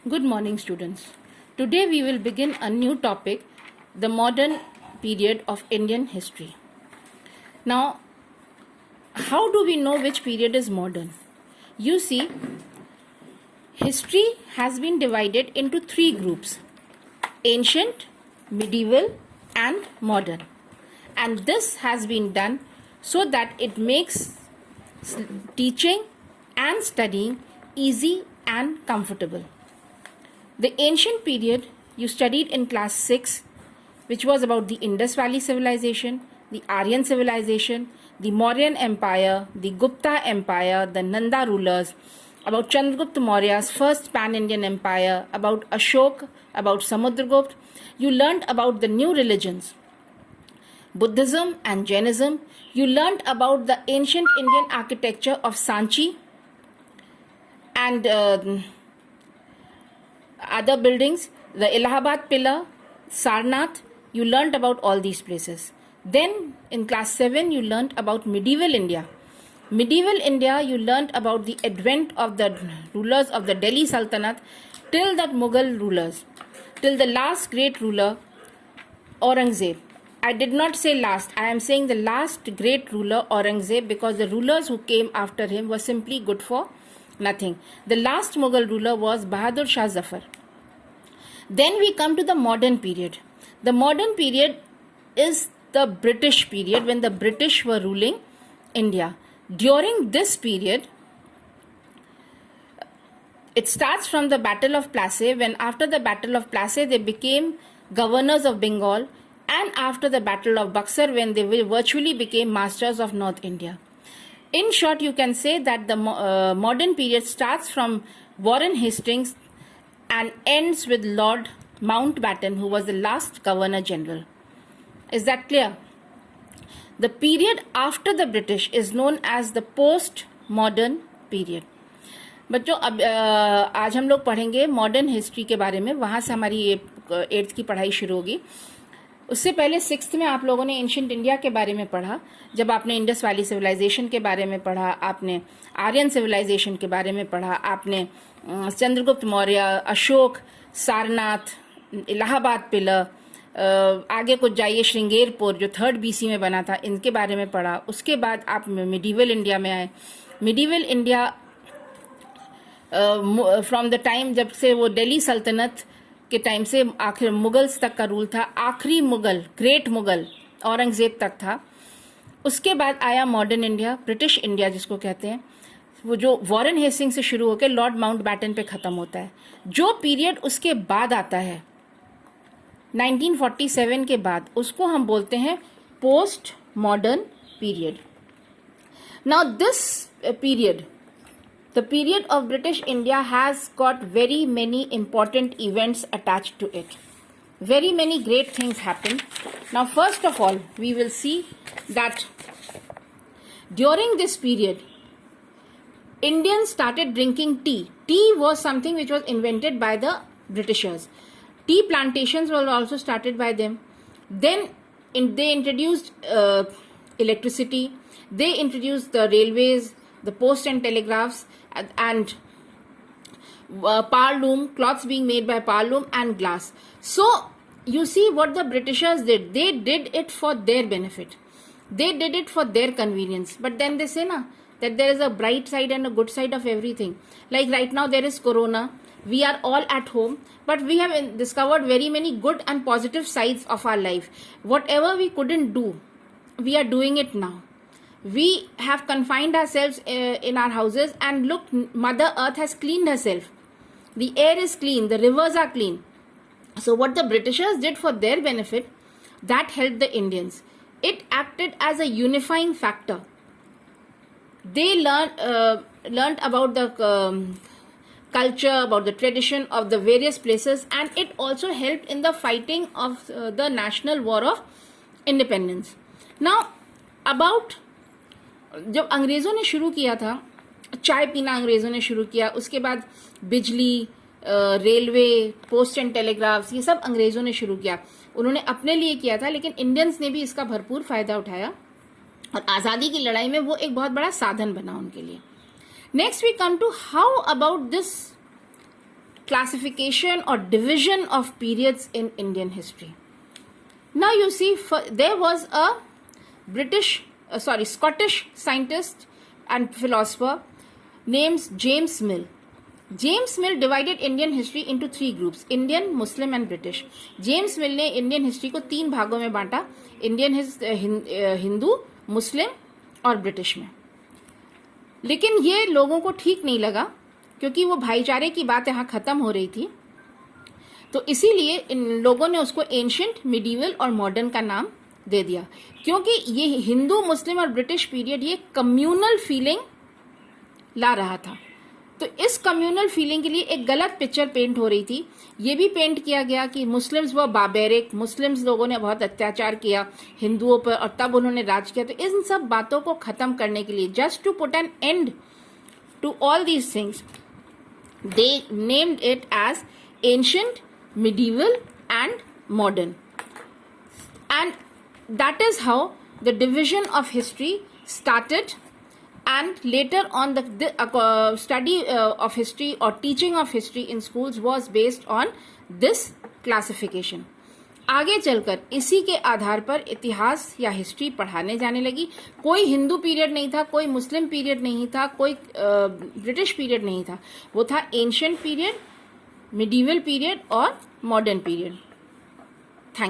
Good morning, students. Today we will begin a new topic, the modern period of Indian history. Now, how do we know which period is modern? You see, history has been divided into three groups: ancient, medieval, and modern. And this has been done so that it makes teaching and studying easy and comfortable. The ancient period you studied in class 6, which was about the Indus Valley civilization, the Aryan civilization, the Mauryan Empire, the Gupta Empire, the Nanda rulers, about Chandragupta Maurya's first pan-Indian empire, about Ashok, about Samudragupta. You learned about the new religions, Buddhism and Jainism. You learned about the ancient Indian architecture of Sanchi and other buildings, the Allahabad Pillar, Sarnath. You learnt about all these places. Then in class 7 you learnt about medieval India. Medieval India, you learnt about the advent of the rulers of the Delhi Sultanate till the Mughal rulers, till the last great ruler, Aurangzeb. I did not say last, I am saying the last great ruler, Aurangzeb, because the rulers who came after him were simply good for nothing. The last Mughal ruler was Bahadur Shah Zafar. Then we come to the modern period. The modern period is the British period, when the British were ruling India. During this period, it starts from the Battle of Plassey, when after the Battle of Plassey they became governors of Bengal, and after the Battle of Buxar, when they virtually became masters of North India. In short, you can say that the modern period starts from Warren Hastings and ends with Lord Mountbatten, who was the last Governor General. Is that clear? The period after the British is known as the post-modern period. बच्चों, अब आज हम लोग पढ़ेंगे modern history के बारे में. वहाँ से हमारी ये 8th की पढ़ाई शुरू होगी. उससे पहले 6th में आप लोगों ने एंशिएंट इंडिया के बारे में पढ़ा. जब आपने इंडस वैली सिविलाइजेशन के बारे में पढ़ा, आपने आर्यन सिविलाइजेशन के बारे में पढ़ा, आपने चंद्रगुप्त मौर्य, अशोक, सारनाथ, इलाहाबाद पिलर, आगे कुछ जाइए श्रृंगेरपुर जो 3rd BC में बना था, इनके बारे में पढ़ा. उसके बाद आप मिडीवल इंडिया में आए. Medieval India from the time जब से वो दिल्ली सल्तनत के टाइम से आखिर मुगल्स तक का रूल था. आखिरी मुगल, ग्रेट मुगल औरंगजेब तक था. उसके बाद आया मॉडर्न इंडिया, ब्रिटिश इंडिया जिसको कहते हैं, वो जो वॉरेन हेस्टिंग से शुरू होकर लॉर्ड माउंटबैटन पे ख़त्म होता है. जो पीरियड उसके बाद आता है 1947 के बाद, उसको हम बोलते हैं post modern period. Now this period, the period of British India, has got very many important events attached to it. Very many great things happened. Now, first of all, we will see that during this period, Indians started drinking tea. Tea was something which was invented by the Britishers. Tea plantations were also started by them. Then they introduced electricity. They introduced the railways, the post and telegraphs, and power loom, cloths being made by power loom, and glass. So you see what the Britishers did. They did it for their benefit. They did it for their convenience. But then they say that there is a bright side and a good side of everything. Like right now there is corona. We are all at home, but we have discovered very many good and positive sides of our life. Whatever we couldn't do, we are doing it now. We have confined ourselves in our houses, and look, Mother Earth has cleaned herself. The air is clean, the rivers are clean. So what the Britishers did for their benefit, that helped the Indians. It acted as a unifying factor. They learned about the culture, about the tradition of the various places, and it also helped in the fighting of the national war of independence. Now, about जब अंग्रेज़ों ने शुरू किया था, चाय पीना अंग्रेज़ों ने शुरू किया, उसके बाद बिजली, रेलवे, पोस्ट एंड टेलीग्राफ्स, ये सब अंग्रेज़ों ने शुरू किया. उन्होंने अपने लिए किया था, लेकिन इंडियंस ने भी इसका भरपूर फ़ायदा उठाया और आज़ादी की लड़ाई में वो एक बहुत बड़ा साधन बना उनके लिए. Next we come to how about this classification or division of periods in Indian history. Now you see, there was a Scottish scientist and philosopher named James Mill. James Mill divided Indian history into three groups: Indian, Muslim and British. James Mill ने Indian history को तीन भागों में बांटा, Indian Hindu, मुस्लिम और British में. लेकिन ये लोगों को ठीक नहीं लगा, क्योंकि वो भाईचारे की बात यहाँ खत्म हो रही थी. तो इसीलिए इन लोगों ने उसको एंशिएंट, मिडीवल और मॉडर्न का नाम दे दिया, क्योंकि ये हिंदू, मुस्लिम और ब्रिटिश पीरियड ये कम्युनल फीलिंग ला रहा था. तो इस कम्युनल फीलिंग के लिए एक गलत पिक्चर पेंट हो रही थी. ये भी पेंट किया गया कि मुस्लिम्स व बाबेरिक, मुस्लिम्स लोगों ने बहुत अत्याचार किया हिंदुओं पर और तब उन्होंने राज किया. तो इन सब बातों को खत्म करने के लिए, just to put an end to all these things, they named it as ancient, medieval and modern, and that is how the division of history started. And later on the study of history or teaching of history in schools was based on this classification. आगे चलकर इसी के आधार पर इतिहास या history पढ़ाने जाने लगी. कोई हिंदू पीरियड नहीं था, कोई मुस्लिम पीरियड नहीं था, कोई ब्रिटिश पीरियड नहीं था. वो था एंशिएंट पीरियड, मिडीवल पीरियड और मॉडर्न पीरियड.